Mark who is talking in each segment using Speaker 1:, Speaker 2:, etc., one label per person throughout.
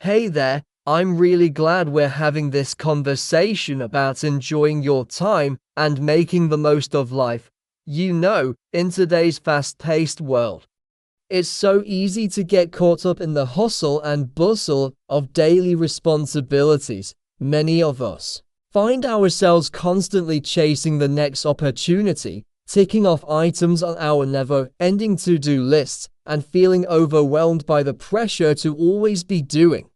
Speaker 1: Hey there, I'm really glad we're having this conversation about enjoying your time and making the most of life. In today's fast-paced world, it's so easy to get caught up in the hustle and bustle of daily responsibilities. Many of us find ourselves constantly chasing the next opportunity, ticking off items on our never-ending to-do list, and feeling overwhelmed by the pressure to always be doing.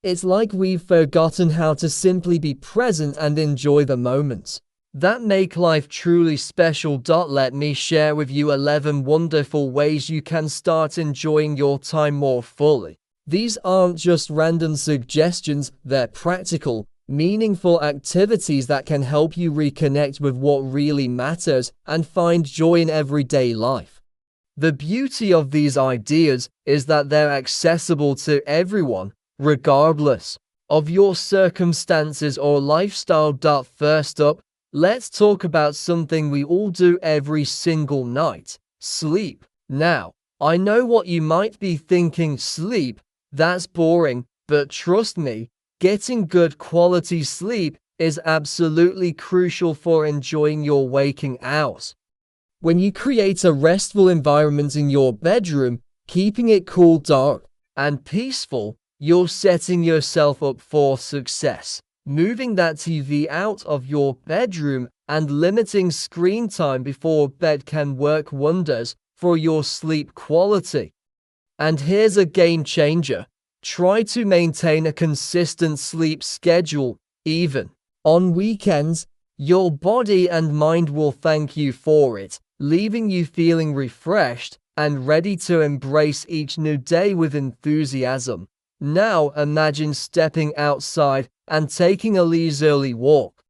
Speaker 1: It's like we've forgotten how to simply be present and enjoy the moments that make life truly special. Let me share with you 11 wonderful ways you can start enjoying your time more fully. These aren't just random suggestions, they're practical, meaningful activities that can help you reconnect with what really matters and find joy in everyday life. The beauty of these ideas is that they're accessible to everyone, regardless of your circumstances or lifestyle. First up, let's talk about something we all do every single night: sleep. Now, I know what you might be thinking: sleep, that's boring, but trust me, getting good quality sleep is absolutely crucial for enjoying your waking hours. When you create a restful environment in your bedroom, keeping it cool, dark, and peaceful, you're setting yourself up for success. Moving that TV out of your bedroom and limiting screen time before bed can work wonders for your sleep quality. And here's a game changer: try to maintain a consistent sleep schedule, even on weekends. Your body and mind will thank you for it, leaving you feeling refreshed and ready to embrace each new day with enthusiasm. Now imagine stepping outside and taking a leisurely walk.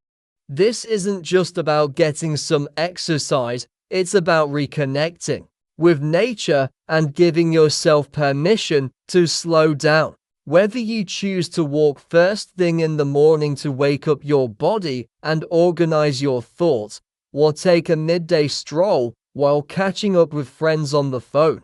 Speaker 1: This isn't just about getting some exercise, it's about reconnecting with nature and giving yourself permission to slow down. Whether you choose to walk first thing in the morning to wake up your body and organize your thoughts, or take a midday stroll while catching up with friends on the phone,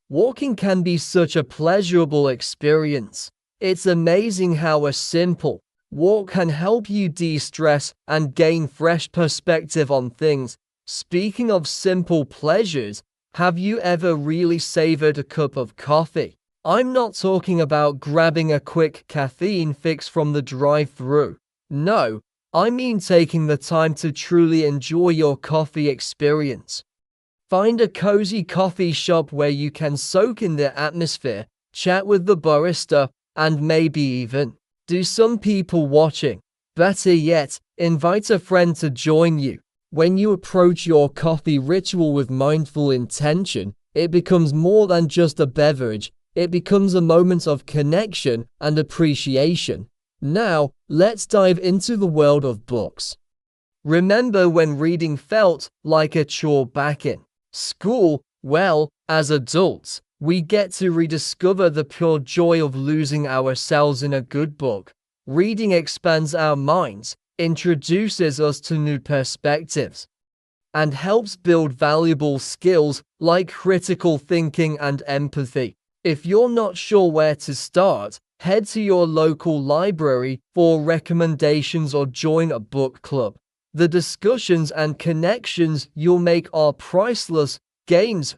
Speaker 1: walking can be such a pleasurable experience. It's amazing how a simple walk can help you de-stress and gain fresh perspective on things. Speaking of simple pleasures, have you ever really savored a cup of coffee? I'm not talking about grabbing a quick caffeine fix from the drive-thru. No, I mean taking the time to truly enjoy your coffee experience. Find a cozy coffee shop where you can soak in the atmosphere, chat with the barista, and maybe even do some people watching. Better yet, invite a friend to join you. When you approach your coffee ritual with mindful intention, it becomes more than just a beverage. It becomes a moment of connection and appreciation. Now, let's dive into the world of books. Remember when reading felt like a chore back in school? Well, as adults, we get to rediscover the pure joy of losing ourselves in a good book. Reading expands our minds, introduces us to new perspectives, and helps build valuable skills like critical thinking and empathy. If you're not sure where to start, head to your local library for recommendations or join a book club. The discussions and connections you'll make are priceless. Games.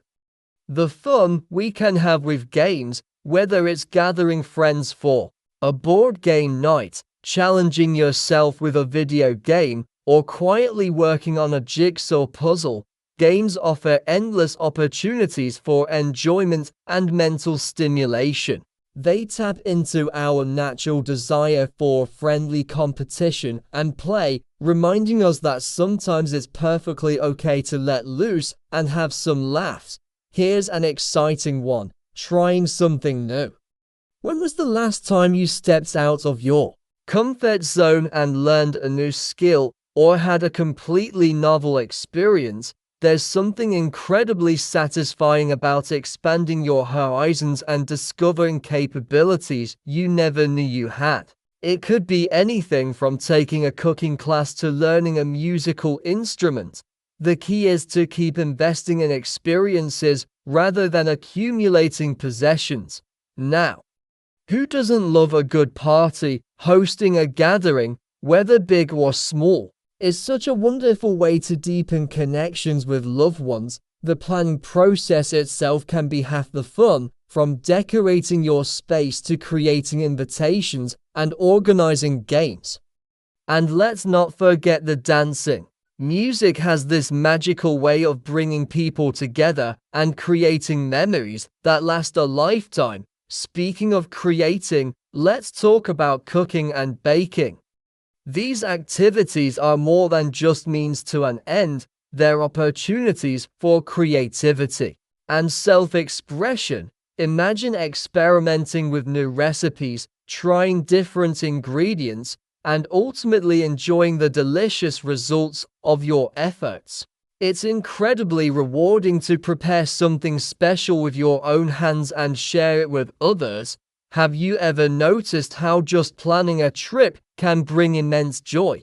Speaker 1: The fun we can have with games, whether it's gathering friends for a board game night, challenging yourself with a video game, or quietly working on a jigsaw puzzle, games offer endless opportunities for enjoyment and mental stimulation. They tap into our natural desire for friendly competition and play, reminding us that sometimes it's perfectly okay to let loose and have some laughs. Here's an exciting one: trying something new. When was the last time you stepped out of your comfort zone and learned a new skill or had a completely novel experience? There's something incredibly satisfying about expanding your horizons and discovering capabilities you never knew you had. It could be anything from taking a cooking class to learning a musical instrument. The key is to keep investing in experiences rather than accumulating possessions. Now, Who doesn't love a good party? Hosting a gathering, whether big or small, is such a wonderful way to deepen connections with loved ones. The planning process itself can be half the fun, from decorating your space to creating invitations and organizing games. And let's not forget the dancing. Music has this magical way of bringing people together and creating memories that last a lifetime. Speaking of creating, let's talk about cooking and baking. These activities are more than just means to an end, they're opportunities for creativity and self-expression. Imagine experimenting with new recipes, trying different ingredients, and ultimately enjoying the delicious results of your efforts. It's incredibly rewarding to prepare something special with your own hands and share it with others. Have you ever noticed how just planning a trip can bring immense joy?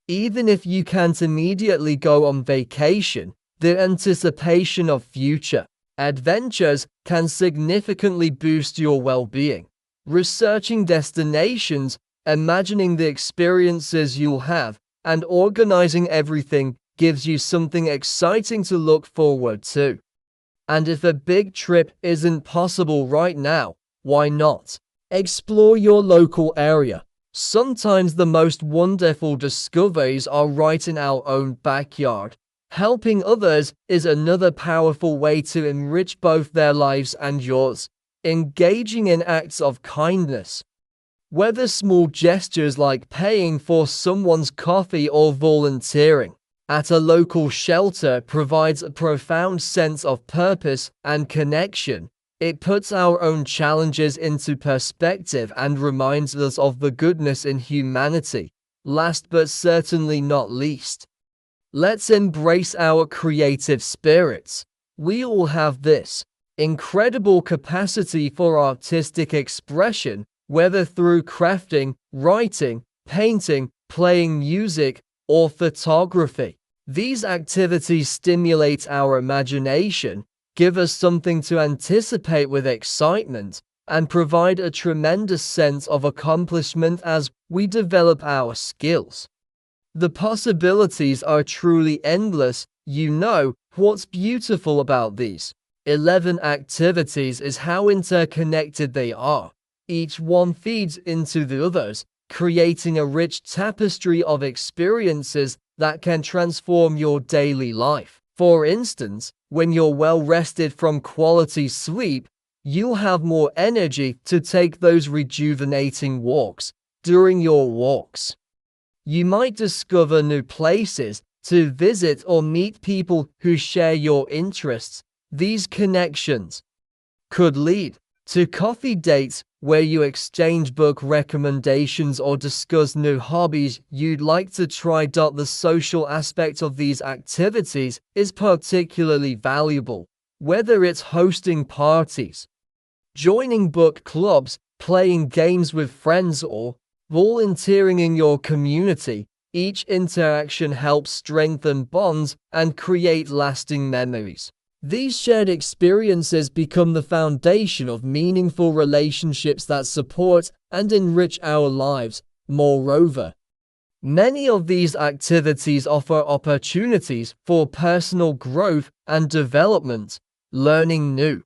Speaker 1: Even if you can't immediately go on vacation, the anticipation of future adventures can significantly boost your well-being. Researching destinations, imagining the experiences you'll have, and organizing everything gives you something exciting to look forward to. And if a big trip isn't possible right now, why not explore your local area? Sometimes the most wonderful discoveries are right in our own backyard. Helping others is another powerful way to enrich both their lives and yours. Engaging in acts of kindness, whether small gestures like paying for someone's coffee or volunteering at a local shelter, provides a profound sense of purpose and connection. It puts our own challenges into perspective and reminds us of the goodness in humanity. Last but certainly not least, let's embrace our creative spirits. We all have this incredible capacity for artistic expression, whether through crafting, writing, painting, playing music, or photography. These activities stimulate our imagination, give us something to anticipate with excitement, and provide a tremendous sense of accomplishment as we develop our skills. The possibilities are truly endless. You know, what's beautiful about these 11 activities is how interconnected they are. Each one feeds into the others, creating a rich tapestry of experiences that can transform your daily life. For instance, when you're well rested from quality sleep, you'll have more energy to take those rejuvenating walks. During your walks, you might discover new places to visit or meet people who share your interests. These connections could lead to coffee dates where you exchange book recommendations or discuss new hobbies you'd like to try. The social aspect of these activities is particularly valuable, whether it's hosting parties, joining book clubs, playing games with friends, or volunteering in your community. Each interaction helps strengthen bonds and create lasting memories. These shared experiences become the foundation of meaningful relationships that support and enrich our lives. Moreover, many of these activities offer opportunities for personal growth and development. Learning new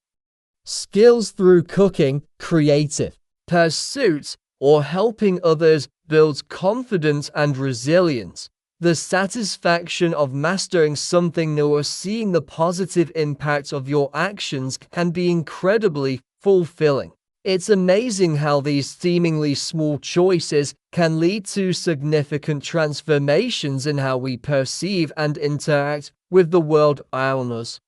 Speaker 1: skills through cooking, creative pursuits, or helping others builds confidence and resilience. The satisfaction of mastering something new or seeing the positive impact of your actions can be incredibly fulfilling. It's amazing how these seemingly small choices can lead to significant transformations in how we perceive and interact with the world around us.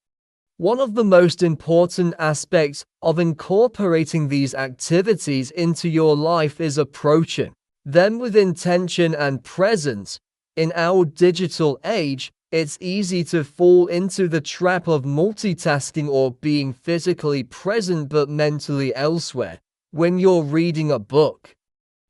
Speaker 1: One of the most important aspects of incorporating these activities into your life is approaching them with intention and presence. In our digital age, it's easy to fall into the trap of multitasking or being physically present but mentally elsewhere. When you're reading a book,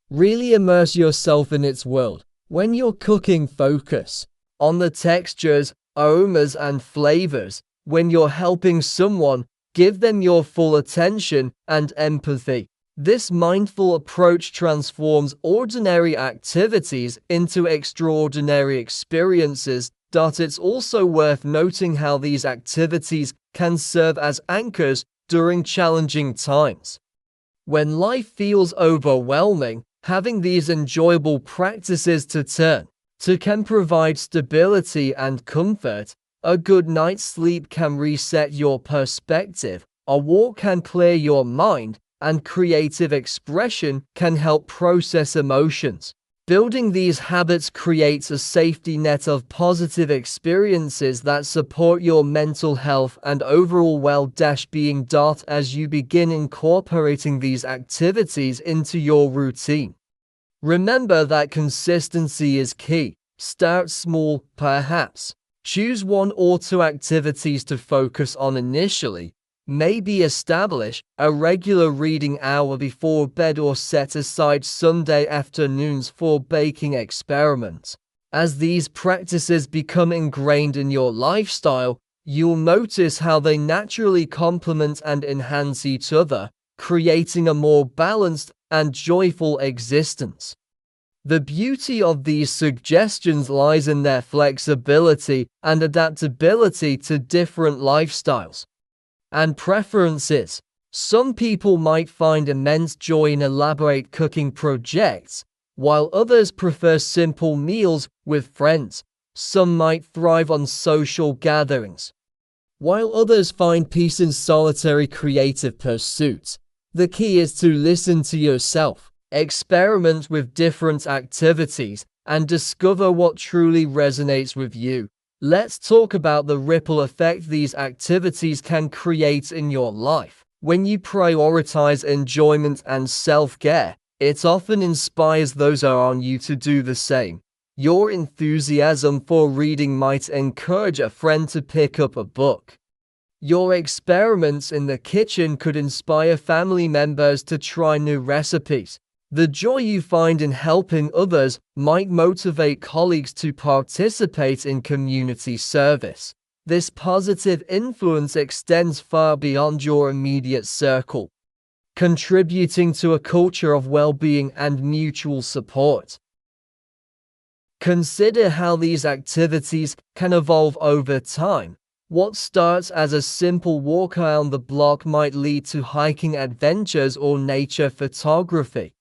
Speaker 1: really immerse yourself in its world. When you're cooking, focus on the textures, aromas, and flavors. When you're helping someone, give them your full attention and empathy. This mindful approach transforms ordinary activities into extraordinary experiences. It's also worth noting how these activities can serve as anchors during challenging times. When life feels overwhelming, having these enjoyable practices to turn to can provide stability and comfort. A good night's sleep can reset your perspective, a walk can clear your mind, and creative expression can help process emotions. Building these habits creates a safety net of positive experiences that support your mental health and overall well-being. As you begin incorporating these activities into your routine, remember that consistency is key. Start small, perhaps. Choose 1 or 2 activities to focus on initially. Maybe establish a regular reading hour before bed or set aside Sunday afternoons for baking experiments. As these practices become ingrained in your lifestyle, you'll notice how they naturally complement and enhance each other, creating a more balanced and joyful existence. The beauty of these suggestions lies in their flexibility and adaptability to different lifestyles and preferences. Some people might find immense joy in elaborate cooking projects, while others prefer simple meals with friends. Some might thrive on social gatherings, while others find peace in solitary creative pursuits. The key is to listen to yourself, experiment with different activities, and discover what truly resonates with you. Let's talk about the ripple effect these activities can create in your life. When you prioritize enjoyment and self-care, it often inspires those around you to do the same. Your enthusiasm for reading might encourage a friend to pick up a book. Your experiments in the kitchen could inspire family members to try new recipes. The joy you find in helping others might motivate colleagues to participate in community service. This positive influence extends far beyond your immediate circle, contributing to a culture of well-being and mutual support. Consider how these activities can evolve over time. What starts as a simple walk around the block might lead to hiking adventures or nature photography.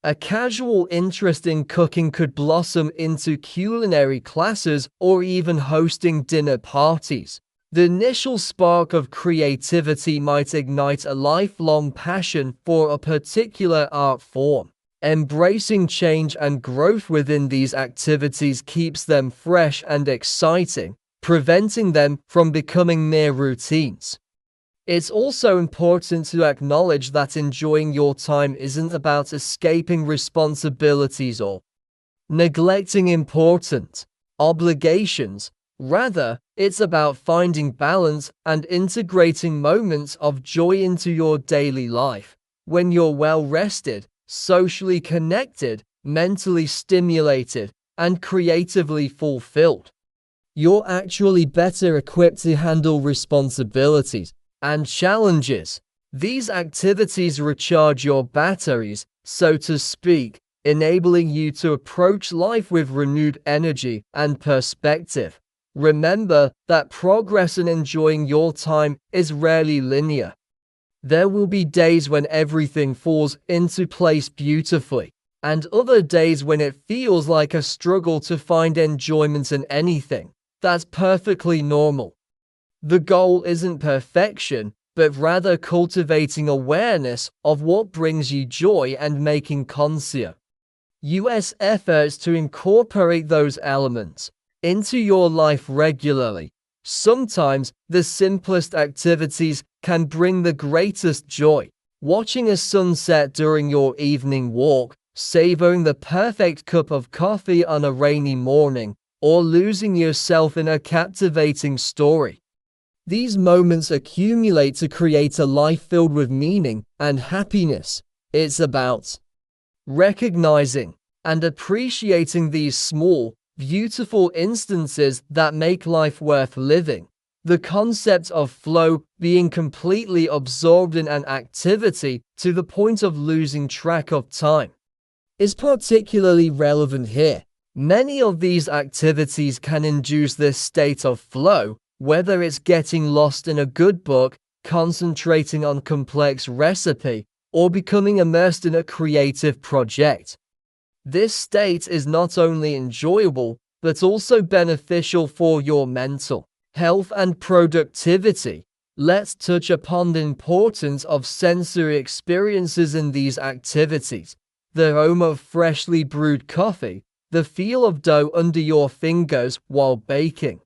Speaker 1: A casual interest in cooking could blossom into culinary classes or even hosting dinner parties. The initial spark of creativity might ignite a lifelong passion for a particular art form. Embracing change and growth within these activities keeps them fresh and exciting, preventing them from becoming mere routines. It's also important to acknowledge that enjoying your time isn't about escaping responsibilities or neglecting important obligations. Rather, it's about finding balance and integrating moments of joy into your daily life. When you're well rested, socially connected, mentally stimulated, and creatively fulfilled, you're actually better equipped to handle responsibilities and challenges. These activities recharge your batteries, so to speak, enabling you to approach life with renewed energy and perspective. Remember that progress in enjoying your time is rarely linear. There will be days when everything falls into place beautifully, and other days when it feels like a struggle to find enjoyment in anything. That's perfectly normal. The goal isn't perfection, but rather cultivating awareness of what brings you joy and making conscious efforts to incorporate those elements into your life regularly. Sometimes the simplest activities can bring the greatest joy. Watching a sunset during your evening walk, savoring the perfect cup of coffee on a rainy morning, or losing yourself in a captivating story. These moments accumulate to create a life filled with meaning and happiness. It's about recognizing and appreciating these small, beautiful instances that make life worth living. The concept of flow, being completely absorbed in an activity to the point of losing track of time, is particularly relevant here. Many of these activities can induce this state of flow, whether it's getting lost in a good book, concentrating on complex recipe, or becoming immersed in a creative project. This state is not only enjoyable, but also beneficial for your mental health and productivity. Let's touch upon the importance of sensory experiences in these activities. The aroma of freshly brewed coffee, the feel of dough under your fingers while baking,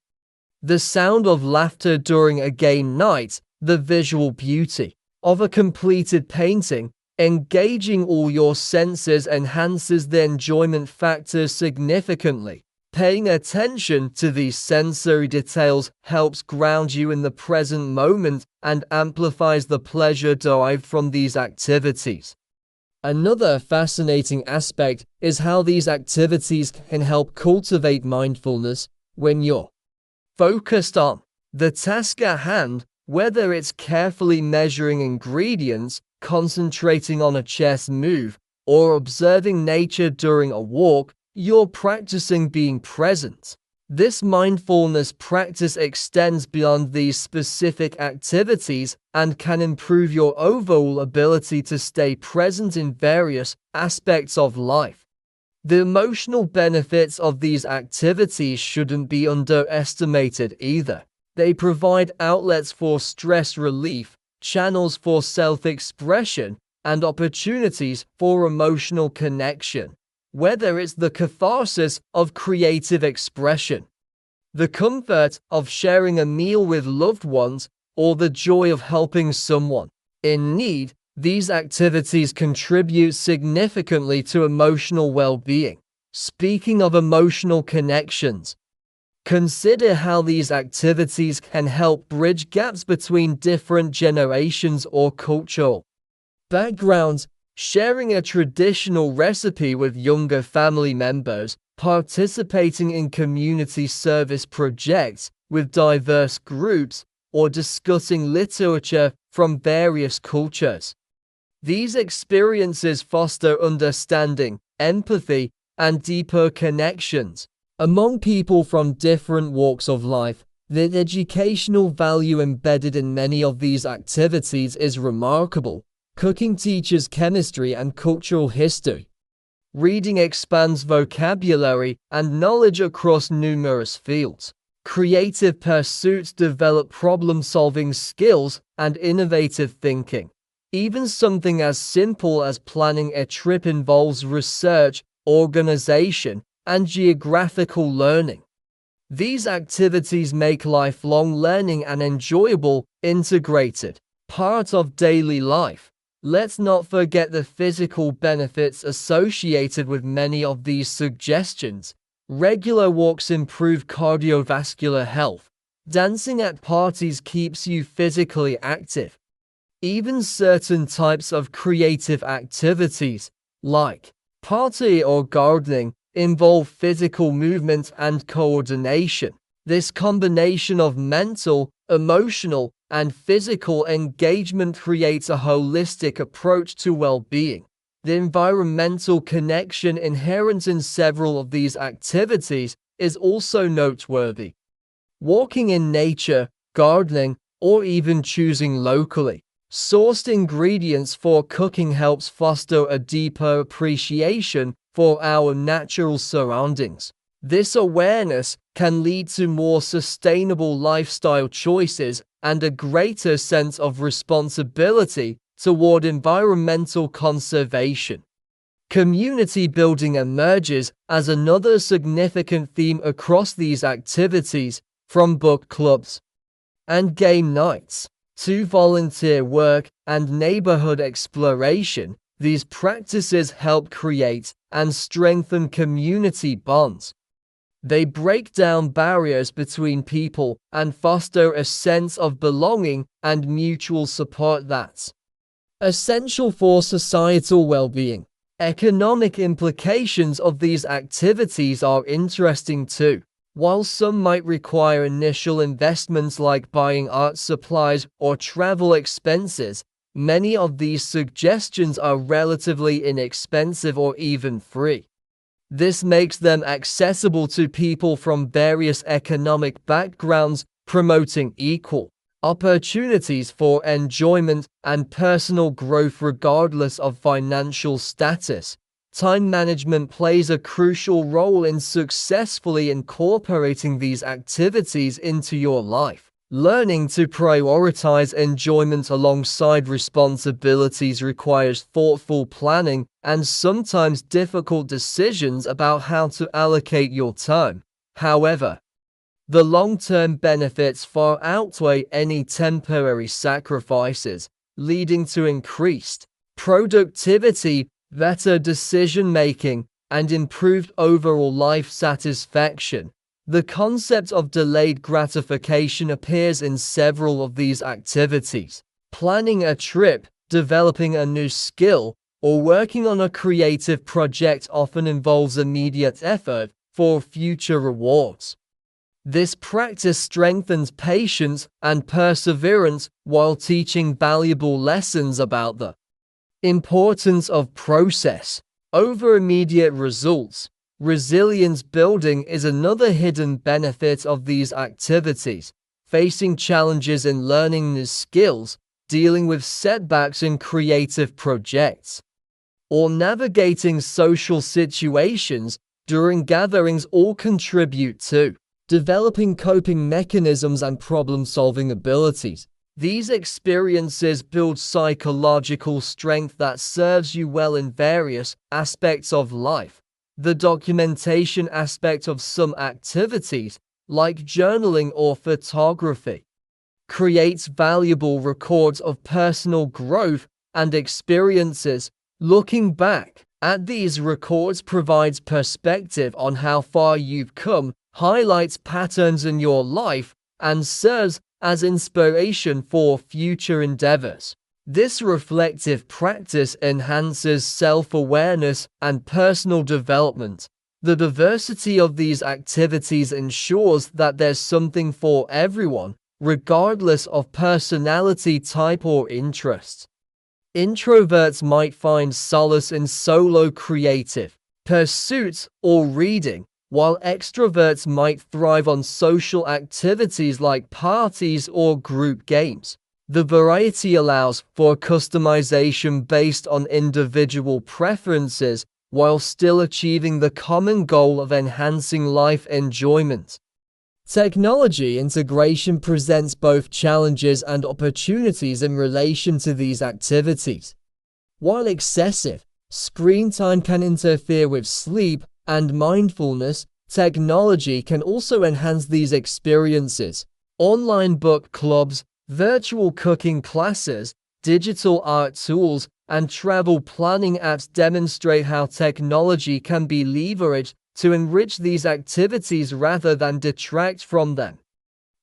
Speaker 1: the sound of laughter during a game night, the visual beauty of a completed painting. Engaging all your senses enhances the enjoyment factor significantly. Paying attention to these sensory details helps ground you in the present moment and amplifies the pleasure derived from these activities. Another fascinating aspect is how these activities can help cultivate mindfulness. When you're focused on the task at hand, whether it's carefully measuring ingredients, concentrating on a chess move, or observing nature during a walk, you're practicing being present. This mindfulness practice extends beyond these specific activities and can improve your overall ability to stay present in various aspects of life. The emotional benefits of these activities shouldn't be underestimated either. They provide outlets for stress relief, channels for self-expression, and opportunities for emotional connection. Whether it's the catharsis of creative expression, the comfort of sharing a meal with loved ones, or the joy of helping someone in need, these activities contribute significantly to emotional well-being. Speaking of emotional connections, consider how these activities can help bridge gaps between different generations or cultural backgrounds. Sharing a traditional recipe with younger family members, participating in community service projects with diverse groups, or discussing literature from various cultures. These experiences foster understanding, empathy, and deeper connections among people from different walks of life. The educational value embedded in many of these activities is remarkable. Cooking teaches chemistry and cultural history. Reading expands vocabulary and knowledge across numerous fields. Creative pursuits develop problem-solving skills and innovative thinking. Even something as simple as planning a trip involves research, organization, and geographical learning. These activities make lifelong learning an enjoyable, integrated part of daily life. Let's not forget the physical benefits associated with many of these suggestions. Regular walks improve cardiovascular health. Dancing at parties keeps you physically active. Even certain types of creative activities, like pottery or gardening, involve physical movement and coordination. This combination of mental, emotional, and physical engagement creates a holistic approach to well-being. The environmental connection inherent in several of these activities is also noteworthy. Walking in nature, gardening, or even choosing locally sourced ingredients for cooking helps foster a deeper appreciation for our natural surroundings. This awareness can lead to more sustainable lifestyle choices and a greater sense of responsibility toward environmental conservation. Community building emerges as another significant theme across these activities, from book clubs and game nights to volunteer work and neighborhood exploration. These practices help create and strengthen community bonds. They break down barriers between people and foster a sense of belonging and mutual support that's essential for societal well-being. Economic implications of these activities are interesting too. While some might require initial investments like buying art supplies or travel expenses, many of these suggestions are relatively inexpensive or even free. This makes them accessible to people from various economic backgrounds, promoting equal opportunities for enjoyment and personal growth regardless of financial status. Time management plays a crucial role in successfully incorporating these activities into your life. Learning to prioritize enjoyment alongside responsibilities requires thoughtful planning and sometimes difficult decisions about how to allocate your time. However, the long-term benefits far outweigh any temporary sacrifices, leading to increased productivity, better decision-making, and improved overall life satisfaction. The concept of delayed gratification appears in several of these activities. Planning a trip, developing a new skill, or working on a creative project often involves immediate effort for future rewards. This practice strengthens patience and perseverance while teaching valuable lessons about the importance of process over immediate results. Resilience building is another hidden benefit of these activities. Facing challenges in learning new skills, dealing with setbacks in creative projects, or navigating social situations during gatherings all contribute to developing coping mechanisms and problem-solving abilities. These experiences build psychological strength that serves you well in various aspects of life. The documentation aspect of some activities, like journaling or photography, creates valuable records of personal growth and experiences. Looking back at these records provides perspective on how far you've come, highlights patterns in your life, and serves as inspiration for future endeavors. This reflective practice enhances self-awareness and personal development. The diversity of these activities ensures that there's something for everyone, regardless of personality type or interests. Introverts might find solace in solo creative pursuits or reading, while extroverts might thrive on social activities like parties or group games. The variety allows for customization based on individual preferences, while still achieving the common goal of enhancing life enjoyment. Technology integration presents both challenges and opportunities in relation to these activities. While excessive screen time can interfere with sleep and mindfulness, technology can also enhance these experiences. Online book clubs, virtual cooking classes, digital art tools, and travel planning apps demonstrate how technology can be leveraged to enrich these activities rather than detract from them.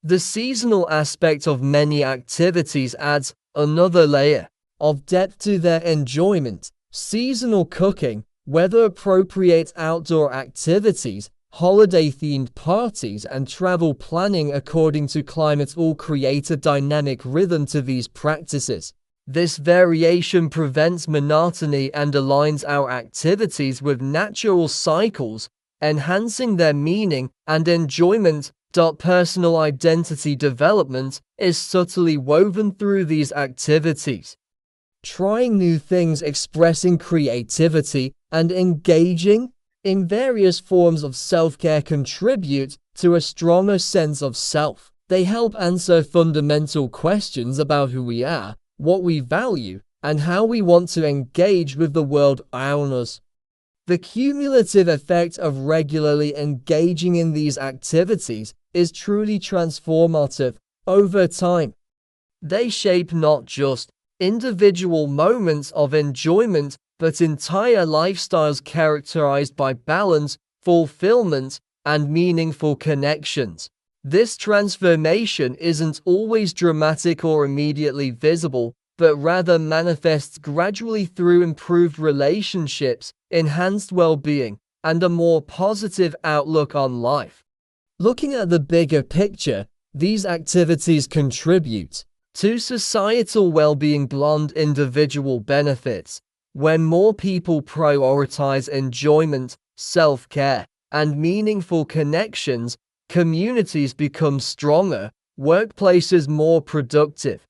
Speaker 1: The seasonal aspect of many activities adds another layer of depth to their enjoyment. Seasonal cooking, weather-appropriate outdoor activities, holiday-themed parties, and travel planning according to climate all create a dynamic rhythm to these practices. This variation prevents monotony and aligns our activities with natural cycles, enhancing their meaning and enjoyment. Personal identity development is subtly woven through these activities. Trying new things, expressing creativity, and engaging in various forms of self-care contribute to a stronger sense of self. They help answer fundamental questions about who we are, what we value, and how we want to engage with the world around us. The cumulative effect of regularly engaging in these activities is truly transformative over time. They shape not just individual moments of enjoyment, but entire lifestyles characterized by balance, fulfillment, and meaningful connections. This transformation isn't always dramatic or immediately visible, but rather manifests gradually through improved relationships, enhanced well-being, and a more positive outlook on life. Looking at the bigger picture, these activities contribute to societal well-being beyond individual benefits. When more people prioritize enjoyment, self-care, and meaningful connections, communities become stronger, workplaces more productive,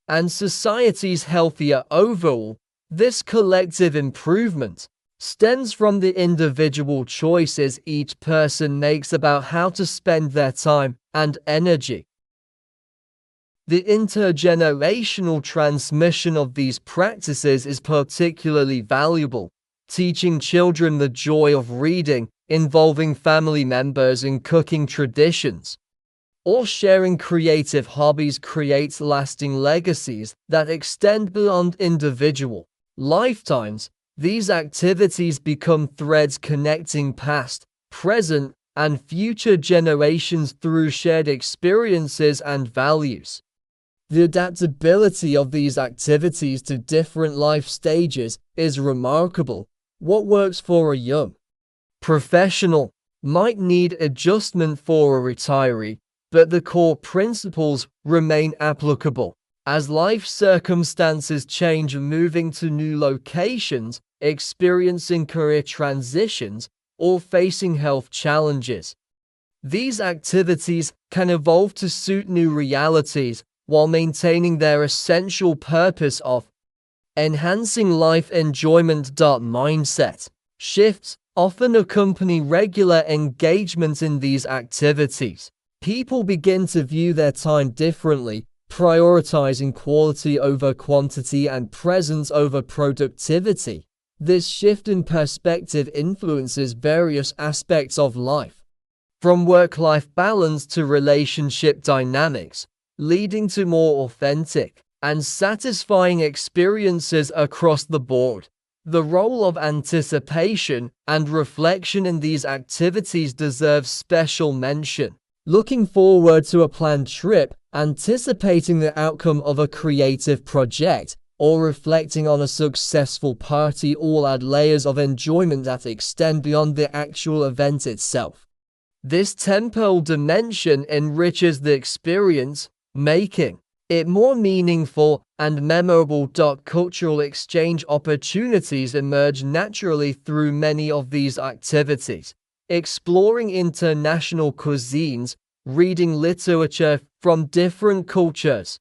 Speaker 1: and societies healthier overall. This collective improvement stems from the individual choices each person makes about how to spend their time and energy. The intergenerational transmission of these practices is particularly valuable. Teaching children the joy of reading, involving family members in cooking traditions, or sharing creative hobbies creates lasting legacies that extend beyond individual lifetimes. These activities become threads connecting past, present, and future generations through shared experiences and values. The adaptability of these activities to different life stages is remarkable. What works for a young professional might need adjustment for a retiree, but the core principles remain applicable. As life circumstances change, moving to new locations, experiencing career transitions, or facing health challenges, these activities can evolve to suit new realities while maintaining their essential purpose of enhancing life enjoyment. Mindset shifts often accompany regular engagement in these activities. People begin to view their time differently, prioritizing quality over quantity and presence over productivity. This shift in perspective influences various aspects of life, from work-life balance to relationship dynamics, leading to more authentic and satisfying experiences across the board. The role of anticipation and reflection in these activities deserves special mention. Looking forward to a planned trip, anticipating the outcome of a creative project, or reflecting on a successful party all add layers of enjoyment that extend beyond the actual event itself. This temporal dimension enriches the experience, making it more meaningful and memorable. Cultural exchange opportunities emerge naturally through many of these activities. Exploring international cuisines, reading literature from different cultures,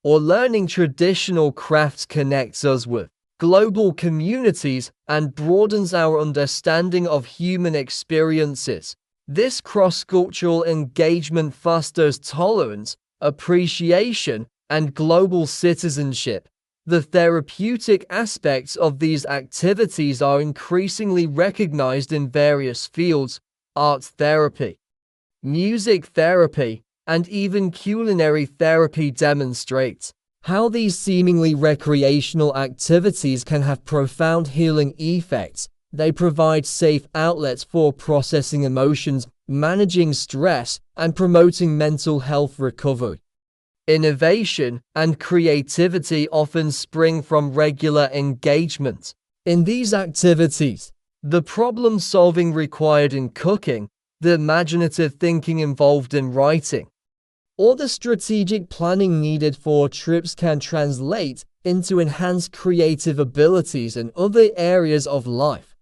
Speaker 1: or learning traditional crafts connects us with global communities and broadens our understanding of human experiences. This cross-cultural engagement fosters tolerance, appreciation, and global citizenship. The therapeutic aspects of these activities are increasingly recognized in various fields: art therapy, music therapy, and even culinary therapy demonstrates how these seemingly recreational activities can have profound healing effects. They provide safe outlets for processing emotions, managing stress, and promoting mental health recovery. Innovation and creativity often spring from regular engagement in these activities. The problem-solving required in cooking, the imaginative thinking involved in writing, or the strategic planning needed for trips can translate into enhanced creative abilities in other areas of life.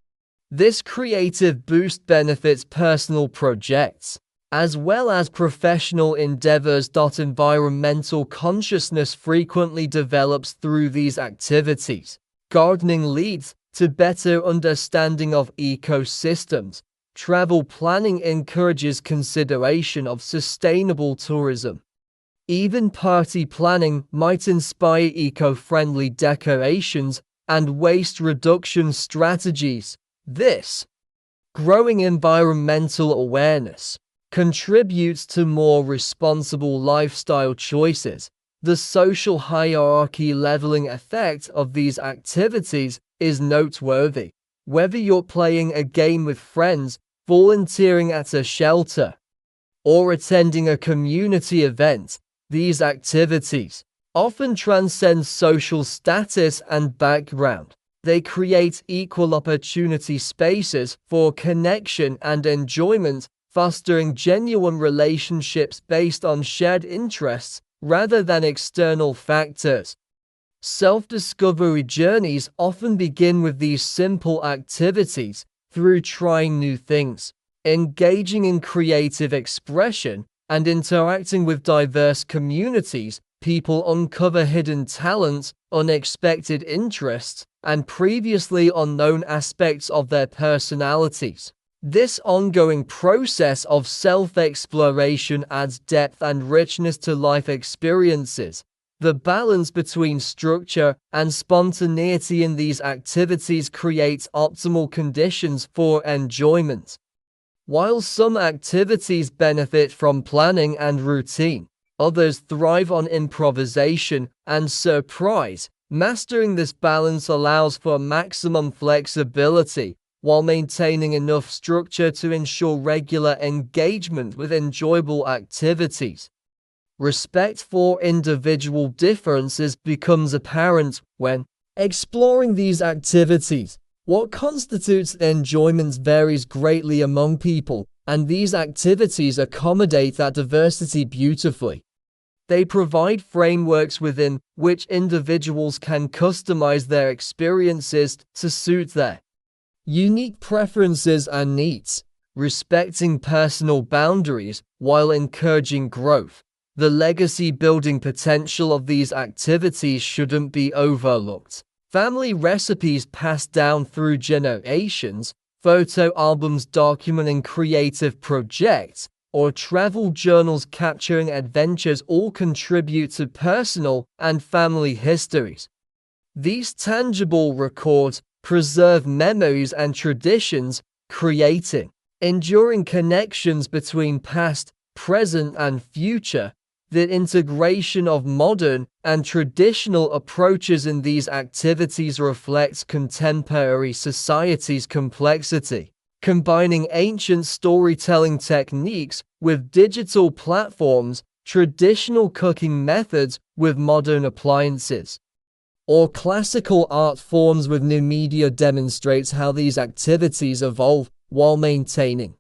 Speaker 1: This creative boost benefits personal projects as well as professional endeavors. Environmental consciousness frequently develops through these activities. Gardening leads to better understanding of ecosystems. Travel planning encourages consideration of sustainable tourism. Even party planning might inspire eco-friendly decorations and waste reduction strategies. This growing environmental awareness contributes to more responsible lifestyle choices. The social hierarchy leveling effect of these activities is noteworthy. Whether you're playing a game with friends, volunteering at a shelter, or attending a community event, these activities often transcend social status and background. They create equal opportunity spaces for connection and enjoyment fostering genuine relationships based on shared interests rather than external factors. Self-discovery journeys often begin with these simple activities. Through trying new things, engaging in creative expression, and interacting with diverse communities, people uncover hidden talents, unexpected interests, and previously unknown aspects of their personalities. This ongoing process of self-exploration adds depth and richness to life experiences. The balance between structure and spontaneity in these activities creates optimal conditions for enjoyment. While some activities benefit from planning and routine, others thrive on improvisation and surprise. Mastering this balance allows for maximum flexibility while maintaining enough structure to ensure regular engagement with enjoyable activities. Respect for individual differences becomes apparent when exploring these activities. What constitutes enjoyment varies greatly among people, and these activities accommodate that diversity beautifully. They provide frameworks within which individuals can customize their experiences to suit their unique preferences and needs, respecting personal boundaries while encouraging growth. The legacy-building potential of these activities shouldn't be overlooked. Family recipes passed down through generations, photo albums documenting creative projects, or travel journals capturing adventures all contribute to personal and family histories. These tangible records preserve memories and traditions, creating enduring connections between past, present, and future. The integration of modern and traditional approaches in these activities reflects contemporary society's complexity, combining ancient storytelling techniques with digital platforms, traditional cooking methods with modern appliances, or classical art forms with new media demonstrates how these activities evolve while maintaining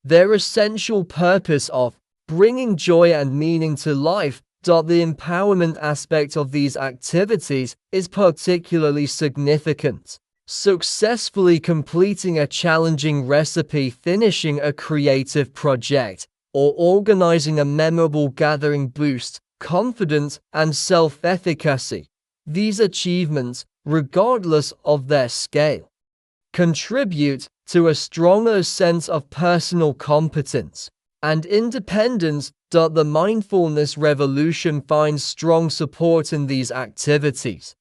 Speaker 1: their essential purpose of bringing joy and meaning to life. The empowerment aspect of these activities is particularly significant. Successfully completing a challenging recipe, finishing a creative project, or organizing a memorable gathering boosts confidence and self-efficacy. These achievements, regardless of their scale, contribute to a stronger sense of personal competence and independence. The mindfulness revolution finds strong support in these activities.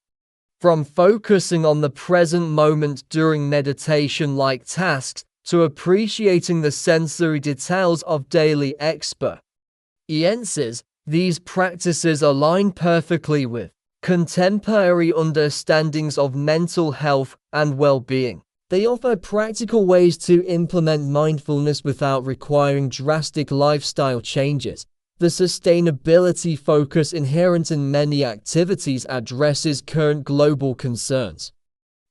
Speaker 1: From focusing on the present moment during meditation-like tasks to appreciating the sensory details of daily experiences, these practices align perfectly with contemporary understandings of mental health and well-being. They offer practical ways to implement mindfulness without requiring drastic lifestyle changes. The sustainability focus inherent in many activities addresses current global concerns.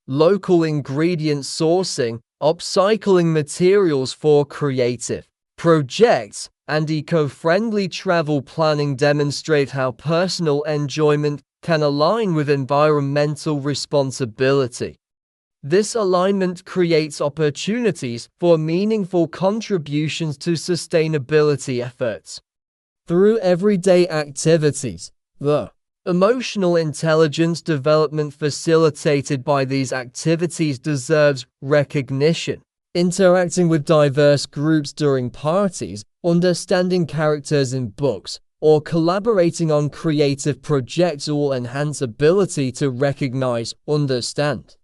Speaker 1: Local ingredient sourcing, upcycling materials for creative projects, and eco-friendly travel planning demonstrate how personal enjoyment can align with environmental responsibility. This alignment creates opportunities for meaningful contributions to sustainability efforts. Through everyday activities, the emotional intelligence development facilitated by these activities deserves recognition. Interacting with diverse groups during parties, understanding characters in books, or collaborating on creative projects all enhance ability to recognize, understand,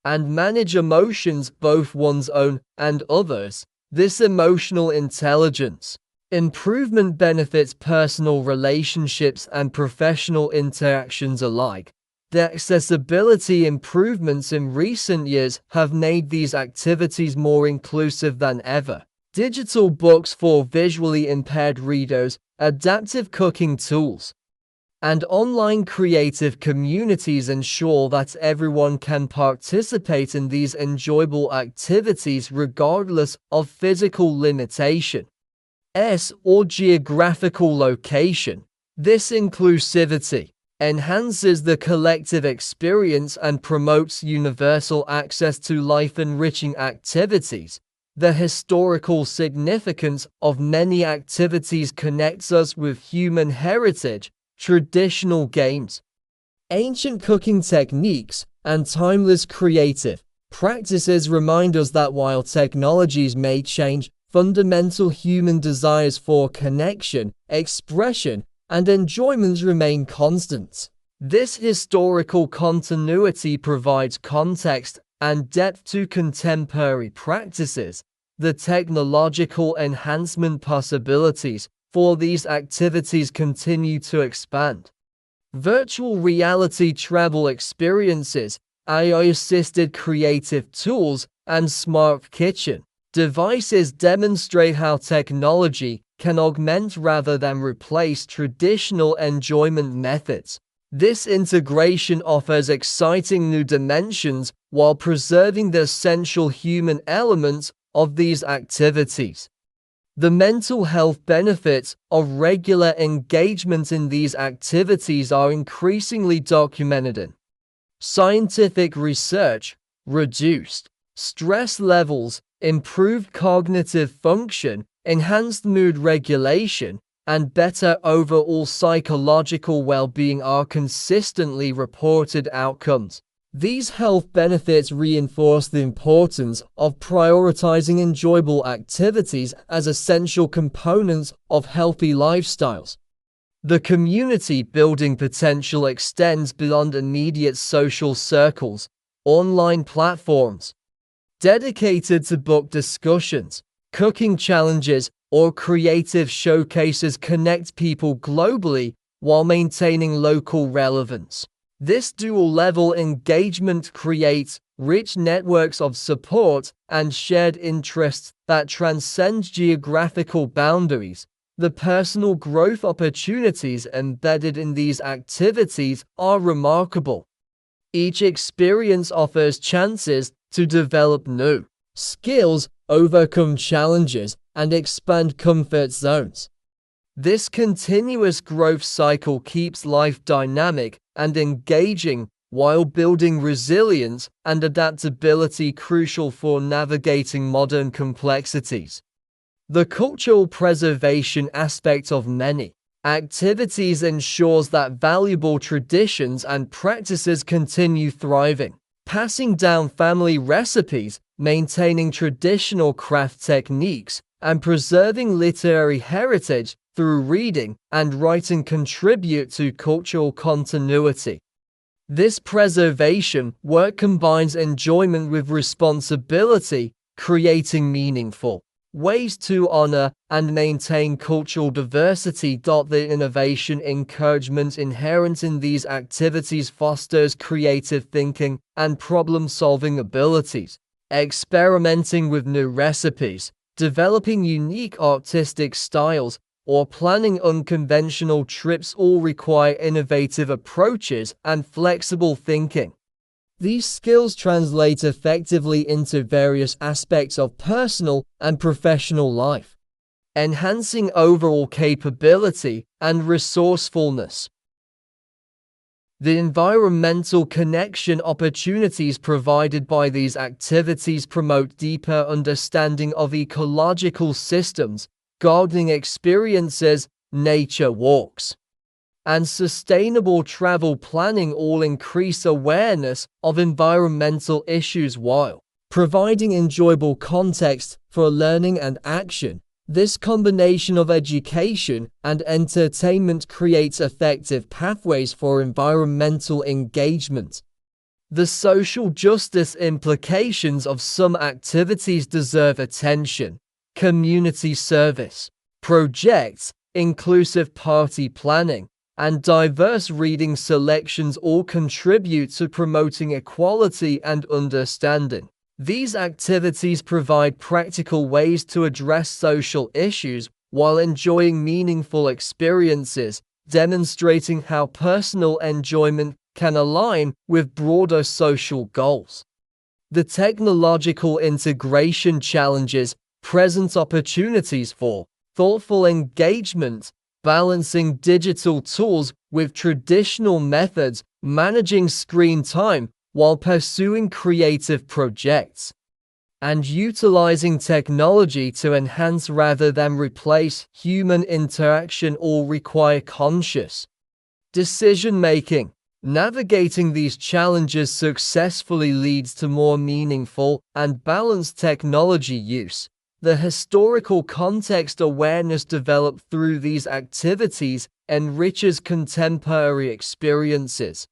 Speaker 1: and manage emotions, both one's own and others. This emotional intelligence improvement benefits personal relationships and professional interactions alike. The accessibility improvements in recent years have made these activities more inclusive than ever. Digital books for visually impaired readers, adaptive cooking tools, And online creative communities ensure that everyone can participate in these enjoyable activities regardless of physical limitation. Or geographical location. This inclusivity enhances the collective experience and promotes universal access to life-enriching activities. The historical significance of many activities connects us with human heritage, traditional games, ancient cooking techniques, and timeless creative practices remind us that while technologies may change, fundamental human desires for connection, expression, and enjoyment remain constant. This historical continuity provides context and depth to contemporary practices. The technological enhancement possibilities for these activities continue to expand. Virtual reality travel experiences, AI-assisted creative tools, and smart kitchen devices demonstrate how technology can augment rather than replace traditional enjoyment methods. This integration offers exciting new dimensions while preserving the essential human elements of these activities. The mental health benefits of regular engagement in these activities are increasingly documented in scientific research. Reduced stress levels, improved cognitive function, enhanced mood regulation, and better overall psychological well-being are consistently reported outcomes. These health benefits reinforce the importance of prioritizing enjoyable activities as essential components of healthy lifestyles. The community-building potential extends beyond immediate social circles. Online platforms dedicated to book discussions, cooking challenges, or creative showcases connect people globally while maintaining local relevance. This dual-level engagement creates rich networks of support and shared interests that transcend geographical boundaries. The personal growth opportunities embedded in these activities are remarkable. Each experience offers chances to develop new skills, overcome challenges, and expand comfort zones. This continuous growth cycle keeps life dynamic and engaging while building resilience and adaptability crucial for navigating modern complexities. The cultural preservation aspect of many activities ensures that valuable traditions and practices continue thriving. Passing down family recipes, maintaining traditional craft techniques, and preserving literary heritage through reading and writing contribute to cultural continuity. This preservation work combines enjoyment with responsibility, creating meaningful ways to honor and maintain cultural diversity. The innovation encouragement inherent in these activities fosters creative thinking and problem-solving abilities. Experimenting with new recipes, developing unique artistic styles, or planning unconventional trips all require innovative approaches and flexible thinking. These skills translate effectively into various aspects of personal and professional life, enhancing overall capability and resourcefulness. The environmental connection opportunities provided by these activities promote deeper understanding of ecological systems, gardening experiences, nature walks, and sustainable travel planning all increase awareness of environmental issues while providing enjoyable context for learning and action. This combination of education and entertainment creates effective pathways for environmental engagement. The social justice implications of some activities deserve attention. Community service projects, inclusive party planning, and diverse reading selections all contribute to promoting equality and understanding. These activities provide practical ways to address social issues while enjoying meaningful experiences. demonstrating how personal enjoyment can align with broader social goals. The technological integration challenges present opportunities for thoughtful engagement, balancing digital tools with traditional methods, managing screen time while pursuing creative projects, and utilizing technology to enhance rather than replace human interaction or require conscious decision-making. Navigating these challenges successfully leads to more meaningful and balanced technology use. The historical context awareness developed through these activities enriches contemporary experiences.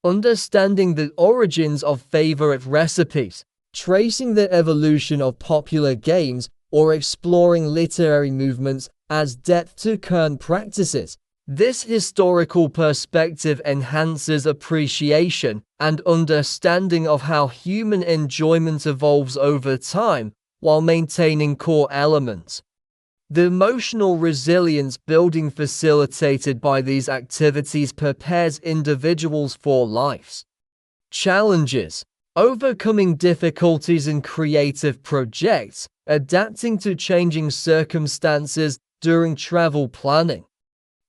Speaker 1: Understanding the origins of favorite recipes, tracing the evolution of popular games, or exploring literary movements adds depth to current practices. This historical perspective enhances appreciation and understanding of how human enjoyment evolves over time while maintaining core elements. The emotional resilience building facilitated by these activities prepares individuals for life's challenges, overcoming difficulties in creative projects, adapting to changing circumstances during travel planning,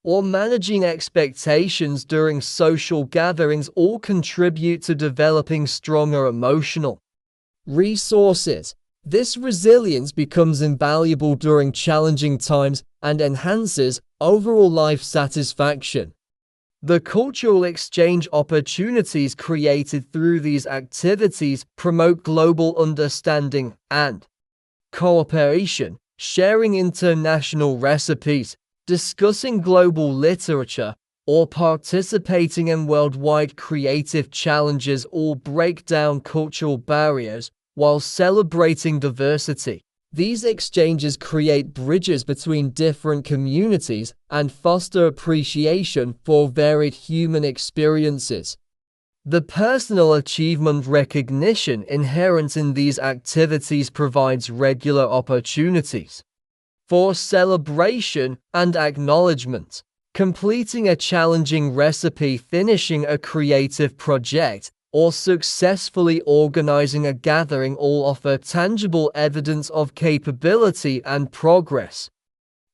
Speaker 1: or managing expectations during social gatherings all contribute to developing stronger emotional resources. This resilience becomes invaluable during challenging times and enhances overall life satisfaction. The cultural exchange opportunities created through these activities promote global understanding and cooperation, sharing international recipes, discussing global literature, or participating in worldwide creative challenges all break down cultural barriers while celebrating diversity. These exchanges create bridges between different communities and foster appreciation for varied human experiences. The personal achievement recognition inherent in these activities provides regular opportunities for celebration and acknowledgement. Completing a challenging recipe, finishing a creative project, or successfully organizing a gathering all offer tangible evidence of capability and progress.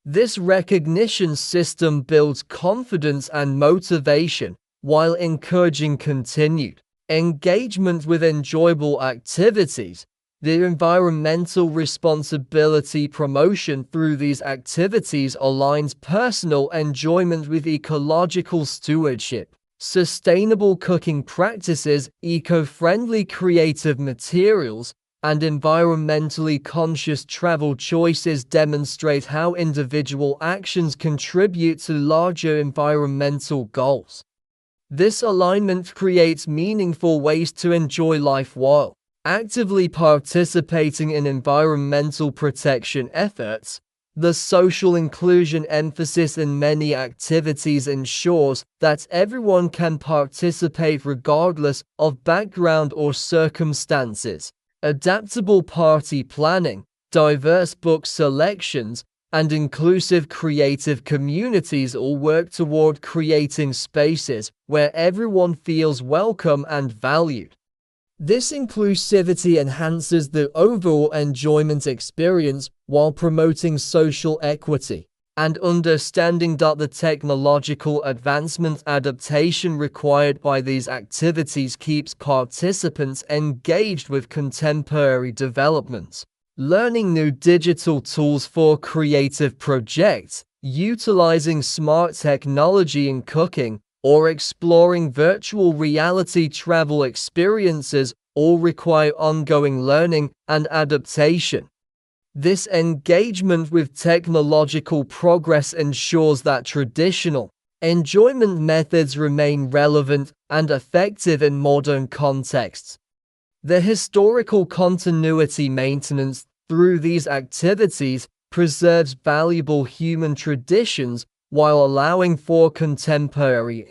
Speaker 1: This recognition system builds confidence and motivation while encouraging continued engagement with enjoyable activities. The environmental responsibility promotion through these activities aligns personal enjoyment with ecological stewardship. Sustainable cooking practices, eco-friendly creative materials, and environmentally conscious travel choices demonstrate how individual actions contribute to larger environmental goals. This alignment creates meaningful ways to enjoy life while actively participating in environmental protection efforts. The social inclusion emphasis in many activities ensures that everyone can participate regardless of background or circumstances. Adaptable party planning, diverse book selections, and inclusive creative communities all work toward creating spaces where everyone feels welcome and valued. This inclusivity enhances the overall enjoyment experience while promoting social equity and understanding that the technological advancement adaptation required by these activities keeps participants engaged with contemporary developments. Learning new digital tools for creative projects, utilizing smart technology in cooking, or exploring virtual reality travel experiences all require ongoing learning and adaptation. This engagement with technological progress ensures that traditional enjoyment methods remain relevant and effective in modern contexts. The historical continuity maintenance through these activities preserves valuable human traditions while allowing for contemporary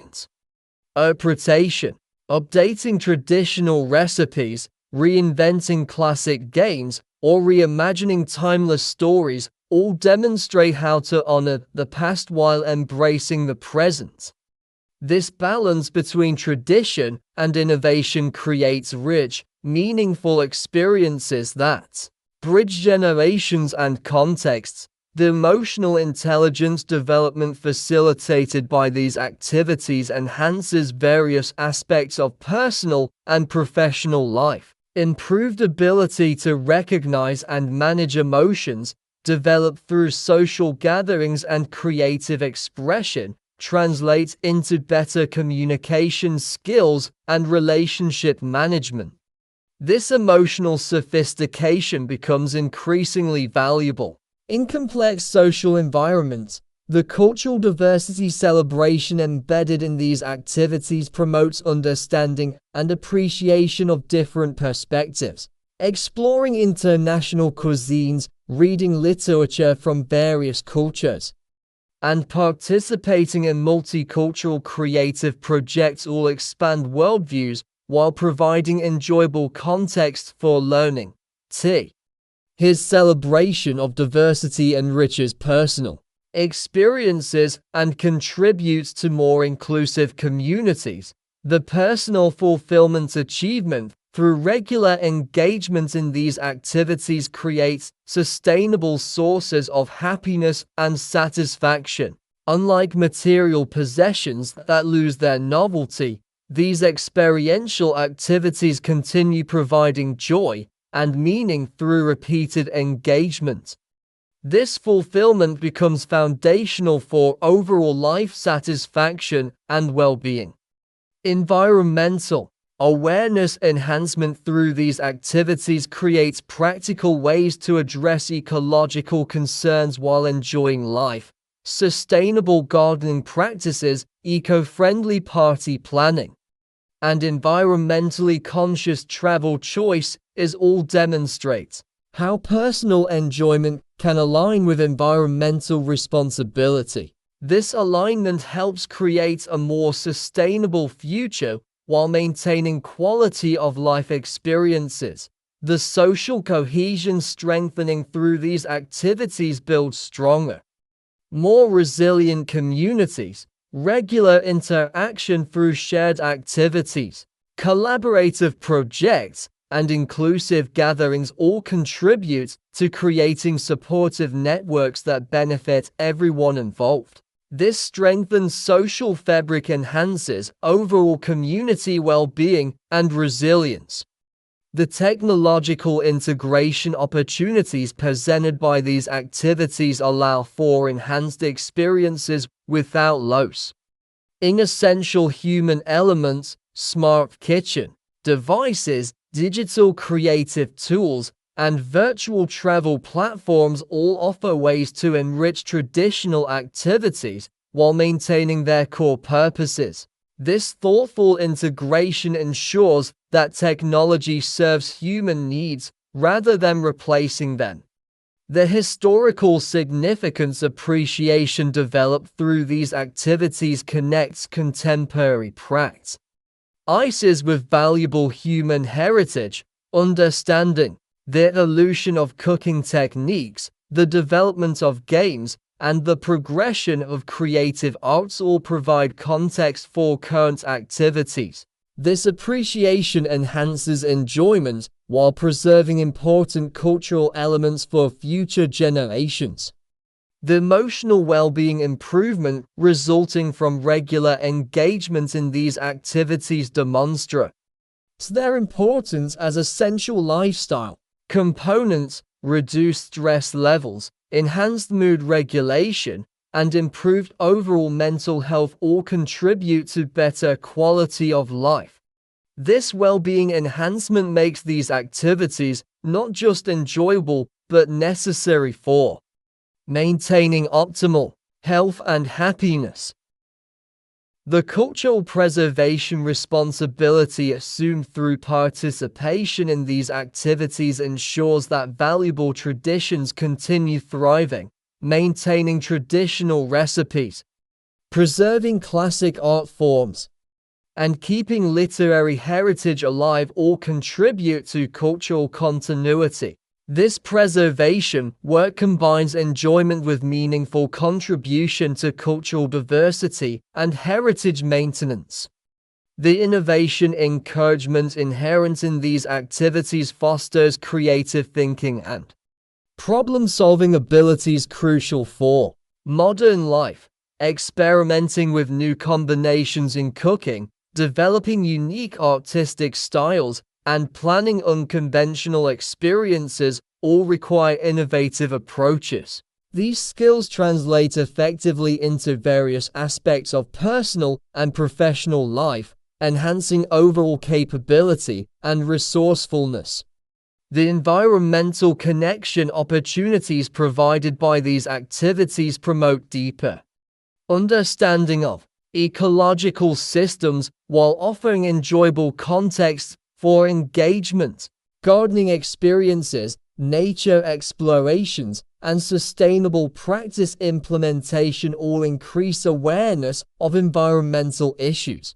Speaker 1: interpretation. Updating traditional recipes, reinventing classic games, or reimagining timeless stories all demonstrate how to honor the past while embracing the present. This balance between tradition and innovation creates rich, meaningful experiences that bridge generations and contexts. The emotional intelligence development facilitated by these activities enhances various aspects of personal and professional life. Improved ability to recognize and manage emotions, developed through social gatherings and creative expression, translates into better communication skills and relationship management. This emotional sophistication becomes increasingly valuable in complex social environments. The cultural diversity celebration embedded in these activities promotes understanding and appreciation of different perspectives. Exploring international cuisines, reading literature from various cultures, and participating in multicultural creative projects all expand worldviews while providing enjoyable context for learning. His celebration of diversity enriches personal experiences and contributes to more inclusive communities. The personal fulfillment achievement through regular engagement in these activities creates sustainable sources of happiness and satisfaction. Unlike material possessions that lose their novelty, these experiential activities continue providing joy and meaning through repeated engagement. This fulfillment becomes foundational for overall life satisfaction and well-being. Environmental awareness enhancement through these activities creates practical ways to address ecological concerns while enjoying life. Sustainable gardening practices, eco-friendly party planning, and environmentally conscious travel choice all demonstrate how personal enjoyment can align with environmental responsibility. This alignment helps create a more sustainable future while maintaining quality of life experiences. The social cohesion strengthening through these activities builds stronger, more resilient communities. Regular interaction through shared activities, collaborative projects, and inclusive gatherings all contribute to creating supportive networks that benefit everyone involved. This strengthens social fabric, enhances overall community well-being and resilience. The technological integration opportunities presented by these activities allow for enhanced experiences without loss. Essential human elements, smart kitchen devices, digital creative tools, and virtual travel platforms all offer ways to enrich traditional activities while maintaining their core purposes. This thoughtful integration ensures that technology serves human needs rather than replacing them. The historical significance appreciation developed through these activities connects contemporary practices with valuable human heritage, understanding the evolution of cooking techniques, the development of games, and the progression of creative arts all provide context for current activities. This appreciation enhances enjoyment while preserving important cultural elements for future generations. The emotional well-being improvement resulting from regular engagement in these activities demonstrates their importance as essential lifestyle components. Reduced stress levels, enhanced mood regulation, and improved overall mental health all contribute to better quality of life. This well-being enhancement makes these activities not just enjoyable but necessary for maintaining optimal health and happiness. The cultural preservation responsibility assumed through participation in these activities ensures that valuable traditions continue thriving. Maintaining traditional recipes, preserving classic art forms, and keeping literary heritage alive all contribute to cultural continuity. This preservation work combines enjoyment with meaningful contribution to cultural diversity and heritage maintenance. The innovation encouragement inherent in these activities fosters creative thinking and problem-solving abilities crucial for modern life. Experimenting with new combinations in cooking, developing unique artistic styles, and planning unconventional experiences all require innovative approaches. These skills translate effectively into various aspects of personal and professional life, enhancing overall capability and resourcefulness. The environmental connection opportunities provided by these activities promote deeper understanding of ecological systems while offering enjoyable contexts for engagement. Gardening experiences, nature explorations, and sustainable practice implementation all increase awareness of environmental issues.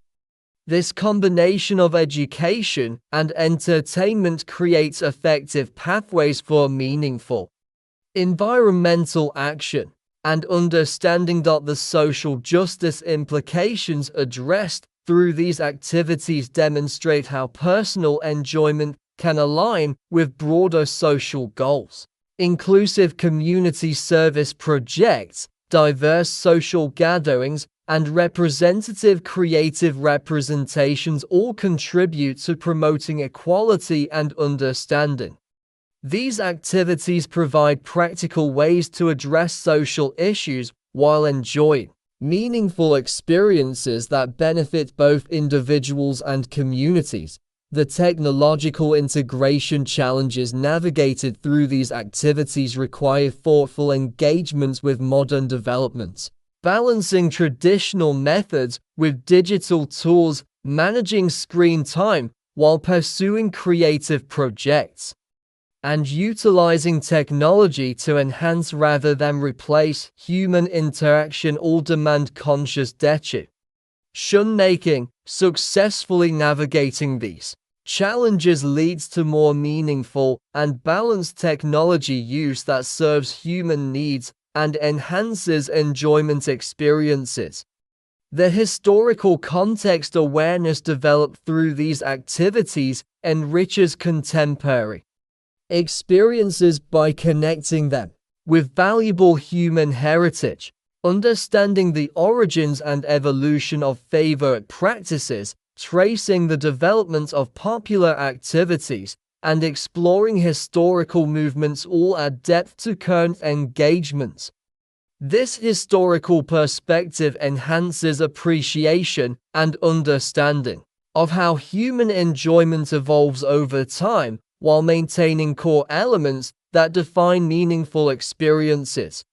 Speaker 1: This combination of education and entertainment creates effective pathways for meaningful environmental action and understanding. The social justice implications addressed through these activities demonstrate how personal enjoyment can align with broader social goals. Inclusive community service projects, diverse social gatherings, and representative creative representations all contribute to promoting equality and understanding. These activities provide practical ways to address social issues while enjoying meaningful experiences that benefit both individuals and communities. The technological integration challenges navigated through these activities require thoughtful engagement with modern developments. Balancing traditional methods with digital tools, managing screen time while pursuing creative projects, and utilizing technology to enhance rather than replace human interaction all demand conscious decision-making. Successfully navigating these challenges leads to more meaningful and balanced technology use that serves human needs and enhances enjoyment experiences. The historical context awareness developed through these activities enriches contemporary experiences by connecting them with valuable human heritage. Understanding the origins and evolution of favorite practices, tracing the development of popular activities, and exploring historical movements all add depth to current engagements. This historical perspective enhances appreciation and understanding of how human enjoyment evolves over time while maintaining core elements that define meaningful experiences.